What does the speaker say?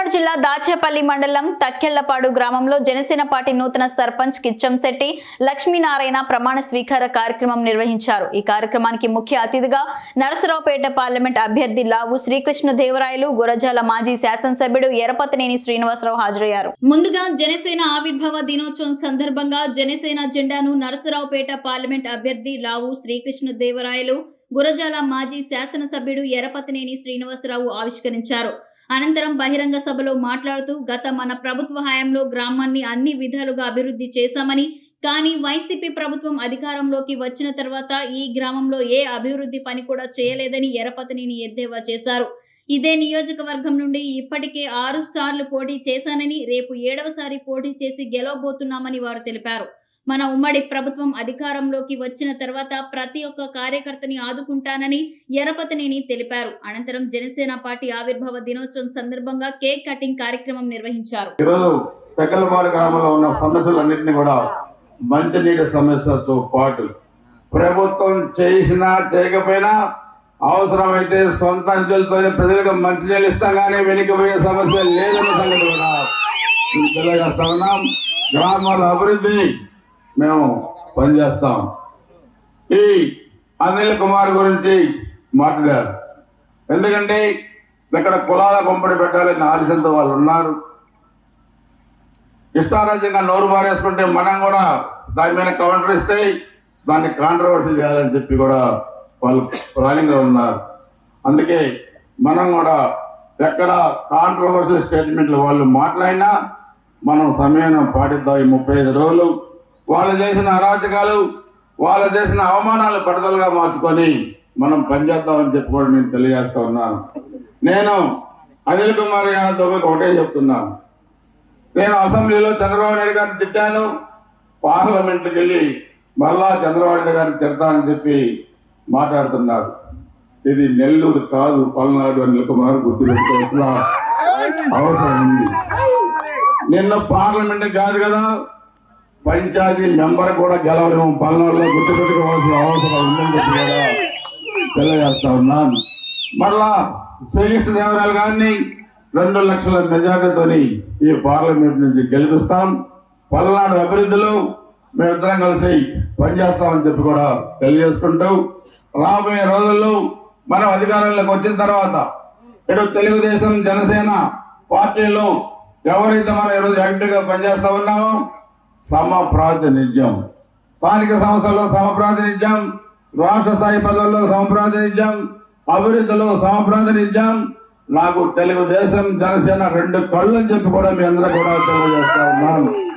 పల్నాడు జిల్లా దాచేపల్లి మండలం తక్కెళ్లపాడు గ్రామంలో జనసేన పార్టీ నూతన సర్పంచ్ కిచ్చంశెట్టి లక్ష్మీనారాయణ ప్రమాణ స్వీకార కార్యక్రమం నిర్వహించారు। ఈ కార్యక్రమానికి ముఖ్య అతిథిగా నరసరావుపేట పార్లమెంట్ అభ్యర్థి లావు శ్రీకృష్ణదేవరాయలు, గురజాల మాజీ శాసనసభ్యుడు ఎరపతినేని శ్రీనివాసరావు హాజరయ్యారు। ముందుగా జనసేన ఆవిర్భావ దినోత్సవం సందర్భంగా జనసేన జెండాను నరసరావుపేట పార్లమెంట్ అభ్యర్థి లావు శ్రీకృష్ణదేవరాయలు, గురజాల మాజీ శాసనసభ్యుడు ఎరపతినేని శ్రీనివాసరావు ఆవిష్కరించారు। అనంతరం బహిరంగ సభలో మాట్లాడుతూ మన ప్రభుత్వ హయాంలో గ్రామాన్ని అన్ని విధాలుగా అభివృద్ధి చేశామని, కానీ వైసీపీ ప్రభుత్వం అధికారంలోకి వచ్చిన తర్వాత ఈ గ్రామంలో ఏ అభివృద్ధి పని కూడా చేయలేదని ఎరపతినేని ఎద్దేవా చేశారు। ఇదే నియోజకవర్గం నుండి ఇప్పటికే 6 సార్లు పోటీ చేశానని, రేపు 7వసారి పోటీ చేసి గెలవబోతున్నామని వారు తెలిపారు। మన ఉమ్మడి ప్రభుత్వం అధికారంలోకి వచ్చిన తర్వాత ప్రతి ఒక్క కార్యకర్తని ఆదుకుంటానని ఎరపతినేని తెలిపారు। అనంతరం జనసేన పార్టీ ఆవిర్భావ దినోత్సవం సందర్భంగా కేక్ కటింగ్ కార్యక్రమం నిర్వహించారు। ఈరోజు తక్కెళ్లపాడు గ్రామంలో ఉన్న సమస్యలన్నింటినీ కూడా మంచినీటి సమస్యతో పాటు ప్రభుత్వం చేసినా చేయకపోయినా అవసరమైతే సొంత అంచెలతోనే ప్రజలకు మంచినీళ్ళు ఇస్తాం, కానీ వెనుకపోయే సమస్య లేదన్న సంగతి కూడా తెలియజేస్తా ఉన్నాం। గ్రామాల అభివృద్ధి మేము పనిచేస్తాం। ఈ అనిల్ కుమార్ గురించి మాట్లాడారు, ఎందుకంటే ఇక్కడ కులాల పంపిణీ పెట్టాలని ఆలోచనతో వాళ్ళు ఉన్నారు। ఇష్టారాజ్యంగా నోరు బారేసుకుంటే మనం కూడా దాని మీద కౌంటర్ ఇస్తే దాన్ని కాంట్రవర్సీ చేయాలని చెప్పి కూడా వాళ్ళు ప్లానింగ్లో ఉన్నారు। అందుకే మనం కూడా ఎక్కడ కాంట్రవర్షియల్ స్టేట్మెంట్లు వాళ్ళు మాట్లాడినా మనం సమయం పాటిద్దాం। ఈ 35 రోజులు వాళ్ళు చేసిన అరాచకాలు, వాళ్ళు చేసిన అవమానాలు పట్టుదలగా మార్చుకొని మనం పనిచేద్దామని చెప్పి కూడా నేను తెలియజేస్తా ఉన్నాను। నేను అనిల్ కుమార్ యాదవ్ ఒకటే చెప్తున్నాను, నేను అసెంబ్లీలో చంద్రబాబు నాయుడు గారిని తిట్టాను, పార్లమెంట్కి వెళ్ళి మళ్ళా చంద్రబాబు నాయుడు గారిని తిడతానని చెప్పి మాట్లాడుతున్నారు। ఇది నెల్లూరు కాదు, పల్నాడు అనిల్ కుమార్ గుర్తుపెట్టుకోవాల్సిన అవసరం ఉంది। నిన్న పార్లమెంట్ కాదు కదా, పంచాయతీ మెంబర్ కూడా గెలవడం పల్నాడులో గుర్తుపెట్టుకోవాల్సిన అవసరం ఉందని చెప్పి కూడా తెలియజేస్తా ఉన్నాను। మళ్ళా శ్రీకృష్ణదేవరాయలు గారిని 2 లక్షల మెజార్టీతోని ఈ పార్లమెంట్ నుంచి గెలిపిస్తాం। పల్నాడు అభివృద్ధిలో మేమిద్దరం కలిసి పనిచేస్తామని చెప్పి కూడా తెలియజేసుకుంటూ, రాబోయే రోజుల్లో మనం అధికారంలోకి వచ్చిన తర్వాత ఇటు తెలుగుదేశం జనసేన పార్టీలో ఎవరైతే మనం ఈరోజు యాక్టివ్గా పనిచేస్తా ఉన్నామో సమప్రాతినిధ్యం, స్థానిక సంస్థల్లో సమప్రాతినిధ్యం, రాష్ట్ర స్థాయి పదవుల్లో సమప్రాతినిధ్యం, అభివృద్ధిలో సమప్రాతినిధ్యం, నాకు తెలుగుదేశం జనసేన 2 కళ్ళు అని చెప్పి కూడా మీ అందరూ కూడా తెలియజేస్తా ఉన్నాను।